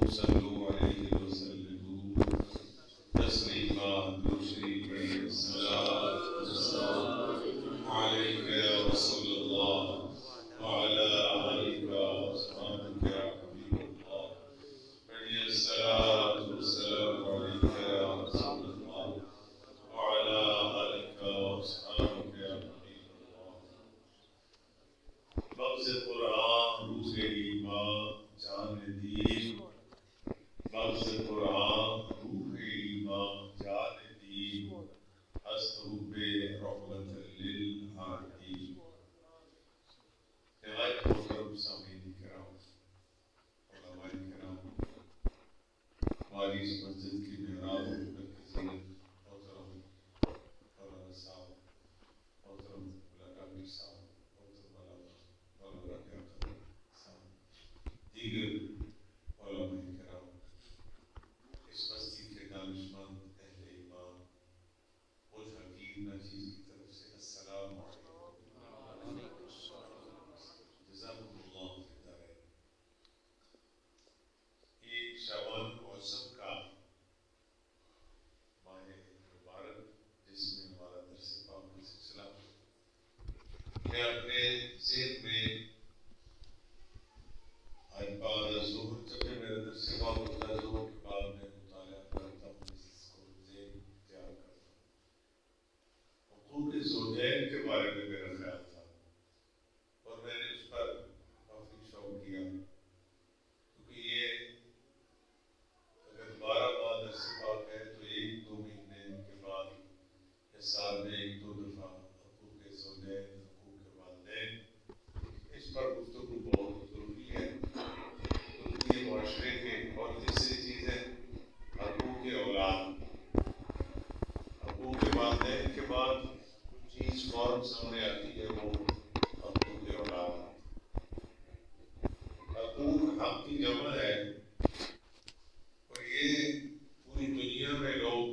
صلوا عليه وسلموا تسليما دوسری پڑھیے الصلاۃ والسلام عليك يا رسول الله وعلى آلك وأصحابك يا حبيب الله پڑھیے الصلاۃ والسلام عليك يا رسول الله وعلى آلك وأصحابك يا حبيب الله لفظ قرآن روح ایمان جان دین لفظ قرآن روح ایمان جان دین ہست حب رحمت للعالمین نہایت محترم سامعین کرام علماء کرام ہماری اس مسجد کی محراب محترم مولانا صاحب محترم مولانا امیر صاحب محترم مولانا صاحب دیگر علماء کرام اس مسجد کے دانشمند اہل ایمان مجھ حکیم ناچیز کی طرف سے السلام علیکم جزاکم اللہ خیر۔ یہ شعبان معظم کا ماہ مبارک جس میں ہمارا درس پاک کا سلسلہ میں اپنے ذہن میں آج بعد ظہر جب بھی میرا درس پاک ہوتا ہے ظہر کے بعد میں مطالعہ کرتا ہوں اس کو ذہن تیار کرتا ہوں حقوق زوجین کے بارے میں میرا خیال تھا اور میں نے اس پر کافی شوق کیا کیونکہ یہ اگر 12 ماہ درس پاک ہے تو 1-2 مہینے کے بعد یا سال میں 1-2 دفعہ حقوق زوجین حقوق والدین اس پر گفتگو بہت ضروری ہے کیونکہ یہ معاشرے کے اور تیسری چیز ہے حقوق اولاد حقوق والدین کے بعد چیز فوراً سامنے آتی ہے وہ حقوق اولاد حقوق حق کی جمع ہے اور یہ پوری دنیا میں لوگ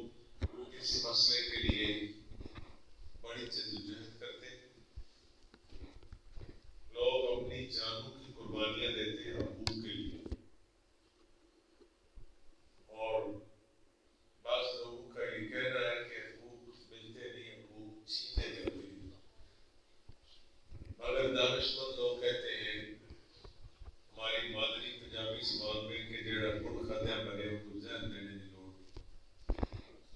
اس مسئلے کے لیے بڑی جدوجہد کرتے ہیں لوگ اپنی جانوں کی قربانیاں دیتے ہیں حقوق کے لیے اور بعض لوگوں کا یہ کہنا ہے کہ حقوق ملتے نہیں حقوق چھینے جاتے ہیں مگر دانشمند لوگ کہتے ہیں ہماری مادری پنجابی زبان میں کہ جڑا گڑ کھاتا بنے کو ذہن دینے کی لوڑ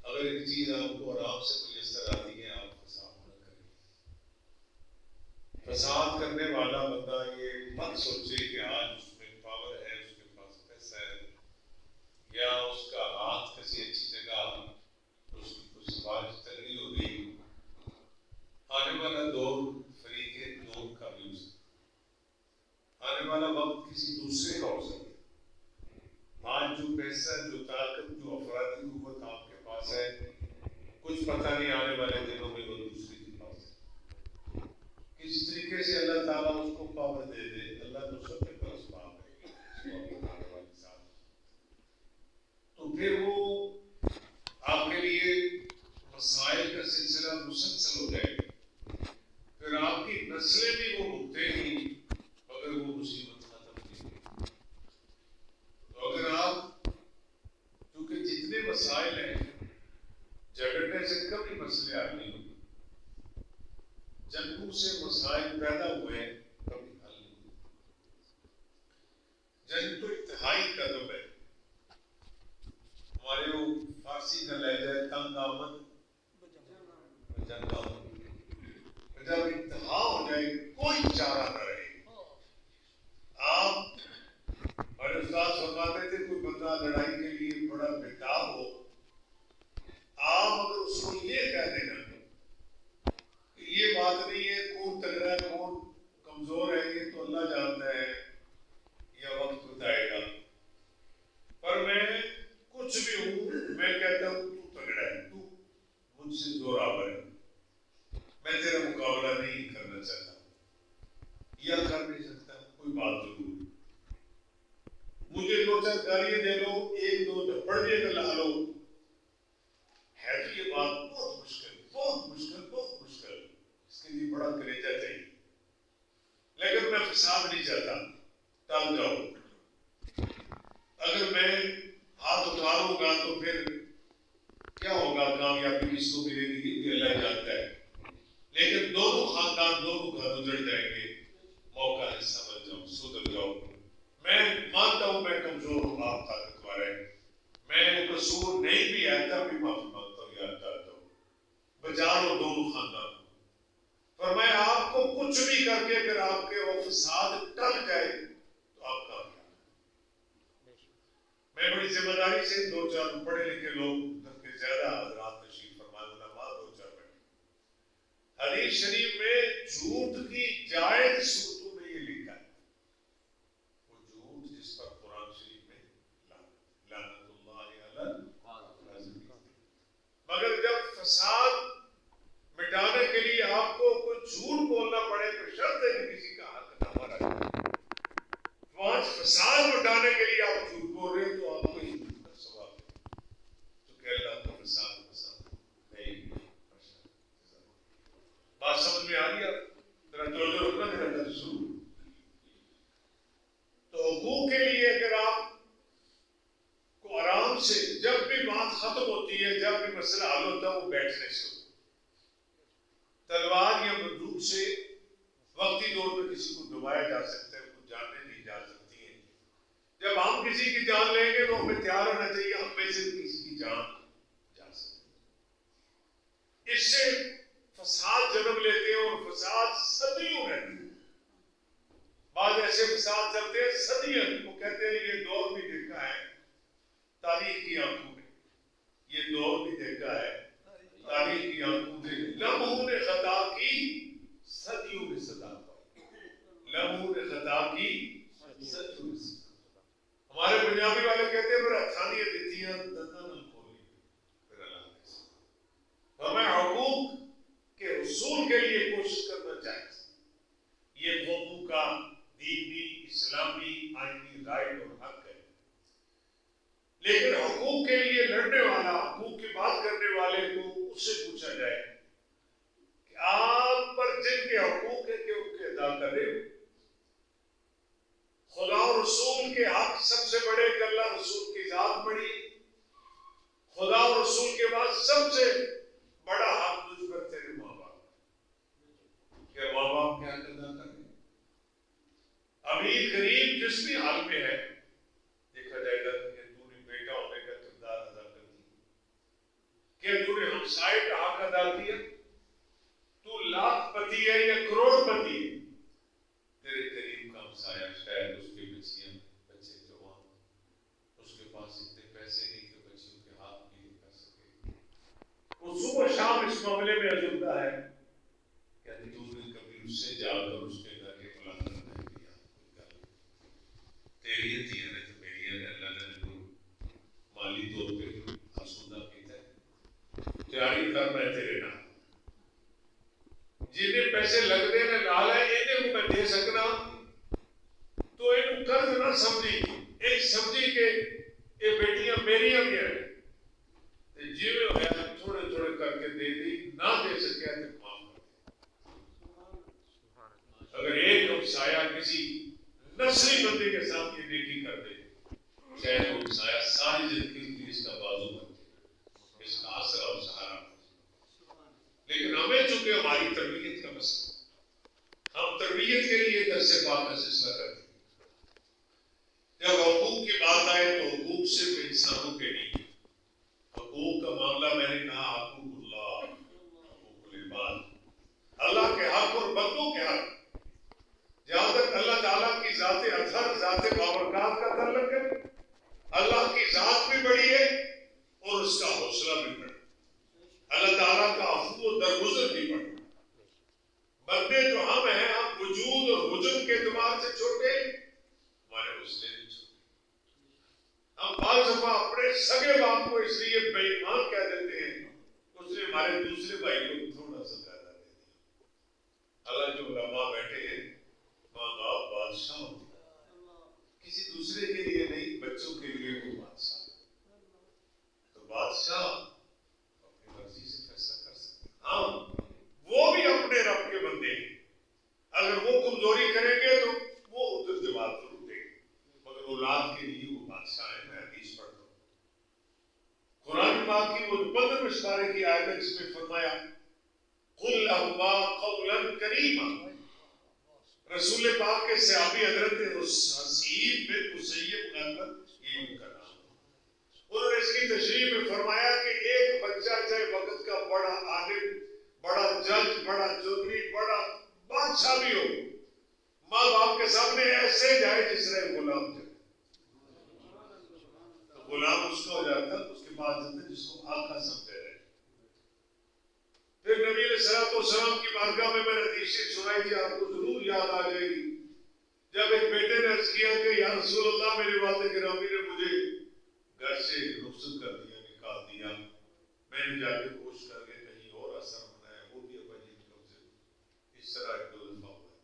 اگر ایک چیز آپ کو آرام سے میسر آتی ہے آپ فساد نہ کریں فساد کرنے والا بندہ یہ مت سوچے کہ آج اس میں پاور ہے اس کے پاس پیسہ ہے یا اس کا ہاتھ کسی اچھی جگہ اس کی کوئی سفارش تگڑی ہو گئی آنے والا دور فریق دور کا بھی ہو سکتا آنے والا وقت کسی دوسرے کا ہو سکتا آج جو پیسہ جو طاقت جو افرادی قوت آپ کے پاس ہے کچھ پتہ نہیں آنے والے دنوں میں وہ دوسری کے پاس ہے کس طریقے سے اللہ تعالیٰ اس کو پاور دے دے اللہ تو سب کے پاس پاور ہے تو پھر وہ آپ کے لیے مسائل کا سلسلہ مسلسل ہو جائے گا پھر آپ کی نسلیں بھی وہ بھگتے گی اگر وہ مصیبت ختم نہیں ہوئی تو اگر آپ کیونکہ جتنے مسائل ہیں جھگڑنے سے کبھی مسئلے حل نہیں ہوئے جنگوں سے مسائل پیدا ہوئے کبھی حل نہیں ہوئے جنگ تو انتہائی قدم ہے ہمارے وہ فارسی کا لہجہ ہے تنگ آمد جنگ آمد جب انتہا ہو جائے کوئی چارہ نہ رہے آپ اور استاد فرماتے تھے کوئی بندہ لڑائی کے لیے بڑا بےتاب ہو آپ اگر اس کو یہ کہہ دینا کہ یہ بات نہیں ہے کون تگڑا ہے کون کمزور ہے یہ تو اللہ جانتا ہے یا وقت بتائے گا پر میں کچھ بھی ہوں میں کہتا ہوں تو تگڑا ہے تو مجھ سے زور آور ہے میں تیرا مقابلہ نہیں کرنا چاہتا یا کر نہیں سکتا کوئی بات ضرور مجھے 2-4 گالیاں دے لو 1-2 دھپڑ بھی لا لو ہے تو یہ بات بہت مشکل بہت مشکل اس کے لیے بڑا کلیجہ چاہیے لیکن میں فساد نہیں چاہتا ٹال جاؤ اگر میں ہاتھ اٹھا لوں گا تو پھر کیا ہوگا، کامیابی کس کو ملے گی یہ بھی اللہ جانتا ہے، لیکن دونوں خاندان دونوں گھر اجڑ جائیں گے. موقع ہے سمجھ جاؤ، سدھر جاؤ. میں مانتا ہوں میں کمزور ہوں، آپ طاقتور ہیں، میں قصور نہیں بھی ہے تب بھی معافی مانگتا ہوں، یاد کرتا ہوں. بچا لو دونوں خاندان. فرمایا آپ کو کچھ بھی کر کے اگر آپ کے وہ فساد ٹل جائے تو آپ کامیاب. میں بڑی ذمہ داری سے دو چار پڑھے لکھے لوگ کے زیادہ حضرات تشریف فرمائے علماء دو چار بیٹھے. حدیث شریف میں جھوٹ کی جائز صورتوں میں یہ لکھا ہے، وہ جھوٹ جس پر قرآن شریف میں لعنت اللہ علی، مگر جب فساد مٹانے کے لیے آپ کو کوئی جھوٹ بولنا پڑے تو شرط ہے کہ کسی کا حق نہ مارا جائے. وہاں فساد مٹانے کے لیے آپ جھوٹ بول رہے ہیں تو آپ کو جھوٹ کا ثواب ہے، چونکہ اللہ کو فساد پسند نہیں. بات سمجھ میں آ رہی ہے؟ ذرا توجہ رکھنا میرا درس سنو. تو حقوق کے لیے اگر آپ کو آرام سے جب بھی بات ختم ہوتی ہے، جب بھی مسئلہ حل ہوتا ہے، وہ بیٹھنے سے ہوتا ہے. تلوار یا بندوق سے وقتی طور پر کسی کو دبایا جا سکتا ہے، کوئی جانیں نہیں جا سکتی ہیں. جب ہم کسی کی جان لیں گے تو ہمیں تیار ہونا چاہیے ہم میں سے کسی کی جان جا سکتی ہے. اس سے فساد جنم لیتے ہیں اور فساد صدیوں رہتے ہیں. بعض ایسے فساد چلتے ہیں صدیوں، وہ کہتے ہیں یہ دور بھی دیکھا ہے تاریخ کی آنکھوں میں، یہ دور بھی دیکھا ہے تاریخ کی آنکھوں میں. لمحوں نے خطا کی صدیوں میں صدا پائی، لمحوں نے خطا کی صدیوں میں صدا. ہمارے پنجابی والے کہتے ہیں پھر ہتھانیاں دیتیاں دنداں نہ کھولی پھر اللہ نے. ہمیں حقوق کے حصول کے لیے کوشش کرنا چاہیے. یہ قوموں کا دینی اسلامی آئینی رائٹ اور حق ہے، لیکن حقوق کے لیے لڑنے والا، حقوق کی بات کرنے والے کو اس سے پوچھا جائے کہ آپ پر جن کے حقوق ہیں کہ ان کے ادا کرے. خدا اور رسول کے حق سب سے بڑے کہ اللہ رسول کی ذات بڑی. خدا اور رسول کے بعد سب سے بڑا حق تجھ پر تیرے ماں باپ، کہ ماں باپ کیا ادا کریں. امیر غریب جس بھی حال میں ہے دیکھا جائے گا کہ تو نے بیٹا ہونے کا کردار ادا کر دیا، کہ تو نے ہمسائے کا حق ادا کیا. تو لاکھ پتی ہے یا کروڑ پتی ہے، تیرے قریب کا ہمسایہ شاید اس کی بچیاں بچے جوان، اس کے پاس اتنے پیسے نہیں کہ بچیوں کے ہاتھ بھی کر سکے. وہ صبح شام اس معاملے میں عجبتا ہے کہ تو نے کبھی اس سے جا کر اس کے گھر کے ملاقات نہیں کیا. تیری دین ہے تو میری ہے، اللہ نے تو مالی طور پہ آسودہ کیتا ہے. تیاری کر میں تیرے نام جنہیں پیسے لگ دے نہ لال ہے انہیں کو میں دے سکنا تو ان قرض نہ سمجھی، ایک سمجھی کہ یہ بیٹیاں میریاں بھی ہیں، جی میں ہویا تھوڑے تھوڑے کر کے دے دی، نہ دے سکیا تو معاف کر دے. اگر ایک ہمسایہ کسی نسلی بندے کے ساتھ یہ نیکی کر دے، شاید وہ ہمسایہ ساری زندگی کے لیے اس کا بازو بن جائے، اس کا آسرا اور سہارا. لیکن ہمیں چونکہ ہماری تربیت کا مسئلہ، ہم تربیت کے لیے درس پاک کا سلسلہ کرتے ہیں. جب حقوق کی بات آئے تو حقوق صرف انسانوں کے نہیں، حقوق کا معاملہ میں نے کہا حقوق اللہ، حقوق العباد، اللہ کے حق اور بندوں کے حق. جہاں تک اللہ تعالیٰ کی ذات اطہر، ذات بابرکات کا تعلق ہے، اللہ کی ذات بھی بڑی ہے اور اس کا حوصلہ بھی بڑا. اللہ تعالیٰ کا عفو و درگزر بھی بڑا. بندے جو ہم ہیں، ہم وجود اور حجم کے اعتبار سے چھوٹے، ہمارے حوصلے نہیں چھوٹے. ہم بعض دفعہ اپنے سگے باپ کو اس لیے بے ایمان کہہ دیتے ہیں اس نے ہمارے دوسرے بھائی کو تھوڑا سا زیادہ دے دیا. اللہ جو علماء بیٹھے ہیں، ماں باپ بادشاہ ہوتے ہیں، کسی دوسرے کے لیے نہیں، بچوں کے لیے وہ بادشاہ. تو بادشاہ اپنی مرضی سے فیصلہ کر سکتے. ہاں وہ بھی اپنے رب کے بندے ہیں، اگر وہ کمزوری کریں گے تو وہ ادھر جواب ضرور دیں گے، مگر اولاد کے لیے وہ بادشاہ. بادشاہ ہیں، میں حدیث پڑھتا ہوں، قرآن پاک کی وہ 15 سپارے کی آیت ہے جس میں فرمایا قل لہما قولا کریما. رسول پاک کے صحابی حضرت حسیب بن مسیب غلط یہ ان کا نام، انہوں نے اس کی تشریح میں فرمایا کہ ایک بچہ چاہے وقت کا بڑا عالم، بڑا جج، بڑا چودھری، بڑا بادشاہ بھی ہو، ماں باپ کے سامنے ایسے جائے جس طرح غلام جائے، تو غلام اس کا ہو جاتا، اس کے بعد جس کو آقا سمجھے رہے. پھر نبی علیہ الصلوۃ والسلام کی بارگاہ میں نے حدیث سنائی تھی، آپ کو ضرور یاد آ جائے گی. جب ایک بیٹے نے عرض کیا کہ یا رسول اللہ میرے والد گرامی نے مجھے گھر سے رخصت کر دیا، نکال دیا، میں نے جا کے کوشش کر کے کہیں اور اثر بنایا، وہ بھی ابا جی کی طرف سے اس طرح ایک دو دفعہ ہوا ہے.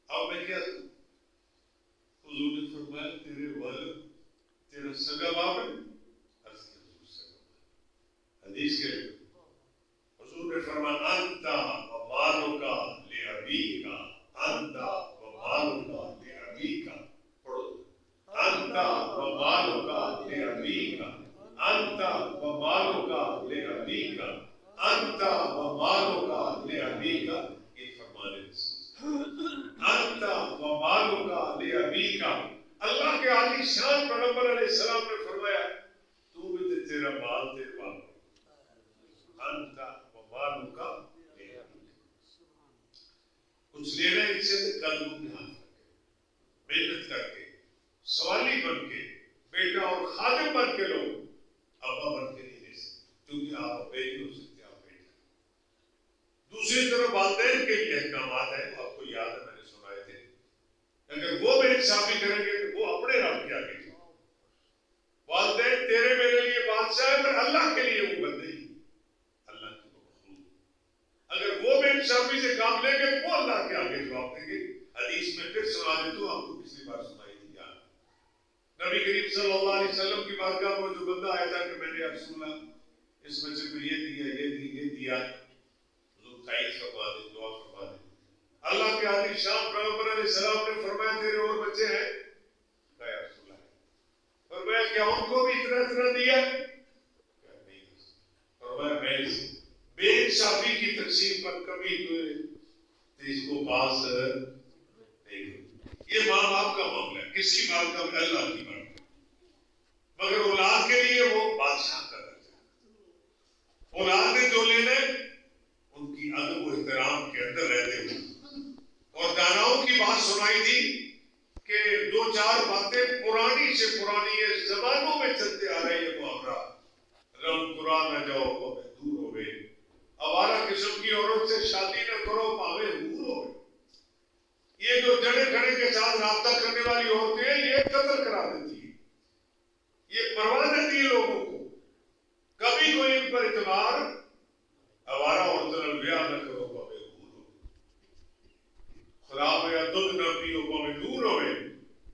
اب میں کیا کروں؟ حضور نے فرمایا تیرے والد تیرا سگا باپ ہے؟ عرض کیا حضور سگا باپ. حدیث کے لیے حضور نے فرمایا انتا و مالکا لابیکا، انتا و مالکا لابیکا. پڑھو انتا و مالکا لابیکا، انتا و مالکا لابیکا، انتا و مالکا لابیکا. یہ فرمان رسول انتا و مالکا لابیکا. اللہ کے عالی شان پیغمبر علیہ السلام نے فرمایا تو بھی تے تیرا مال تیرے باپ کو، انتا و مالکا لابیکا. کچھ لینا اس سے قلب میں ہاتھ رکھ کے محنت کر کے سوالی بن کے بیٹا اور خادم بن کے لو، ابا بن کے نہیں لے سکتے کیونکہ آپ ابے نہیں ہو سکتے، آپ بیٹا. دوسری طرف والدین کے لیے احکامات ہیں، وہ آپ کو یاد ہے میں نے سنائے تھے. اگر وہ بے انصافی کریں گے تو وہ اپنے رب کے آگے. والدین تیرے میرے لیے بادشاہ ہے پر اللہ کے لیے وہ بندے ہی، اللہ کی مخلوق. اگر وہ بے انصافی سے کام لیں گے وہ اللہ کے آگے جواب دیں گے. حدیث میں پھر سنا دیتا ہوں، آپ کو پچھلی بار سنائی تھی یاد. نبی کریم صلی اللہ علیہ وسلم کی بارگاہ میں جو بندہ آیا تھا کہ میں نے یا رسول اللہ اس بچے کو یہ دیا، یہ دیا، حضور تائید فرما دیں، دعا فرما دیں. اللہ کے عالی شان پیغمبر علیہ السلام نے فرمایا تیرے اور بچے ہیں؟ کہا یا رسول اللہ. فرمایا کیا ان کو بھی اتنا دیا؟ کہا نہیں. فرمایا میں بے انصافی کی تقسیم پر کبھی اس کو پاس نہیں کروں. یہ ماں باپ کا معاملہ ہے. کس کی بات کا؟ اللہ کی بات. مگر اولاد کے لیے وہ بادشاہ کا درجہ. اولاد نے جو لینے ان کی ادب و احترام کے اندر رہتے ہوئے. اور داناؤں کی بات سنائی تھی کہ دو چار باتیں پرانی سے پرانی ہے، زمانوں میں چلتے آ رہے ہیں محاورہ، رم قرآن نہ جاؤ پاوے دور ہوئے، آوارہ قسم کی عورت سے شادی نہ کرو پاوے دور ہوئے. یہ جو جڑے کھڑے کے ساتھ رابطہ کرنے والی عورتیں ہیں یہ قتل کرا دیتی ہے، یہ پرواہ دیتی ہے لوگوں کو. کبھی کوئی ان پر اعتبار آوارہ عورتوں بیاہ نہ کرو پاوے دور ہو، خراب یا دودھ نہ پیو پاوے دور ہوئے.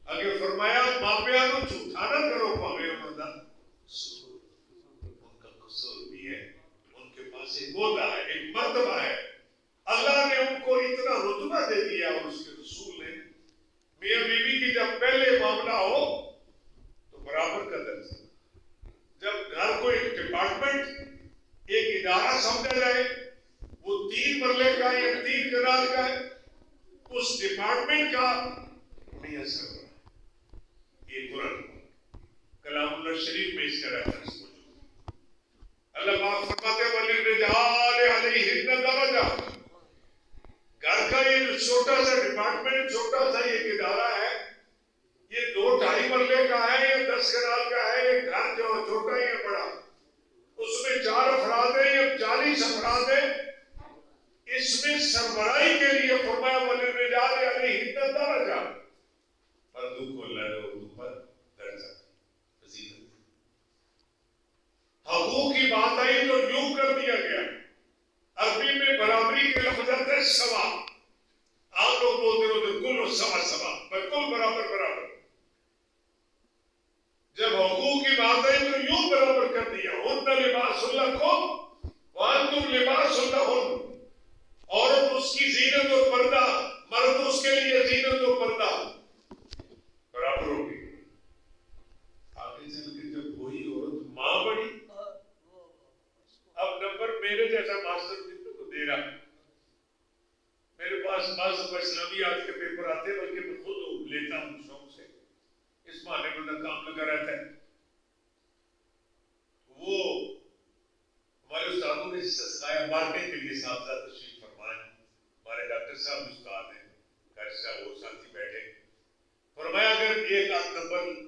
اگر فرمایا ماپیاں نو جھوٹا نہ کرو پاوے انہوں دا قصور. ان کا قصور بھی ہے، ان کے پاس ایک عہدہ ہے، ایک مرتبہ ہے. اللہ نے ان کو اتنا رتبہ دے دیا اور اس کے رسول نے میاں بیوی کی جب پہلے معاملہ ہو تو برابر کا درجہ. جب گھر کو ایک ڈپارٹمنٹ ایک ادارہ سمجھا جائے، وہ 3 مرلے کا یا 3 کنال کا ہے، اس ڈپارٹمنٹ کا نہیں اثر ہو رہا. یہ قرآن کلام اللہ شریف میں اس کا ریفرنس موجود ہے. اللہ پاک فرماتے ہیں وَلِلرِّجَالِ عَلَيْهِنَّ دَرَجَةٌ. گھر کا یہ جو چھوٹا سا ڈپارٹمنٹ، چھوٹا سا یہ ادارہ ہے، یہ 2-2.5 مرلے کا ہے یا 10 کنال کا ہے. یہ گھر جو چھوٹا ہی ہے بڑا، اس میں 4 افراد ہیں یا 40 افراد ہیں، اس میں سربراہی کے لیے فرمایا وَلِلرِّجَالِ عَلَيْهِنَّ دَرَجَةٌ. مردوں کو اللہ نے اردو پر درجہ فضیلت. حقوق کی بات آئی تو یوں کر دیا گیا. عربی میں برابری کے لفظ آتے ہیں سوا. آپ لوگ بولتے ہوتے کل و سوا سوا، بالکل برابر برابر. جب حقوق کی بات آئی تو یوں برابر کر دیا. ہن لباس لکم وانتم لباس لہن. عورت اس کی زینت و پردہ، مرد اس کے لیے زینت و پردہ. برابر ہوگی. بعض دفعہ اسلامیات کے پیپر آتے ہیں، بلکہ میں خود لیتا ہوں شوق سے، اس بہانے بندہ کام لگا رہتا ہے. وہ ہمارے استادوں نے سکھایا مارکیٹ کے لیے صاحبزادہ تشریف فرمائے، ہمارے ڈاکٹر صاحب استاد ہیں، قاری صاحب اور ساتھی بیٹھے، فرمایا اگر ایک آدھ نمبر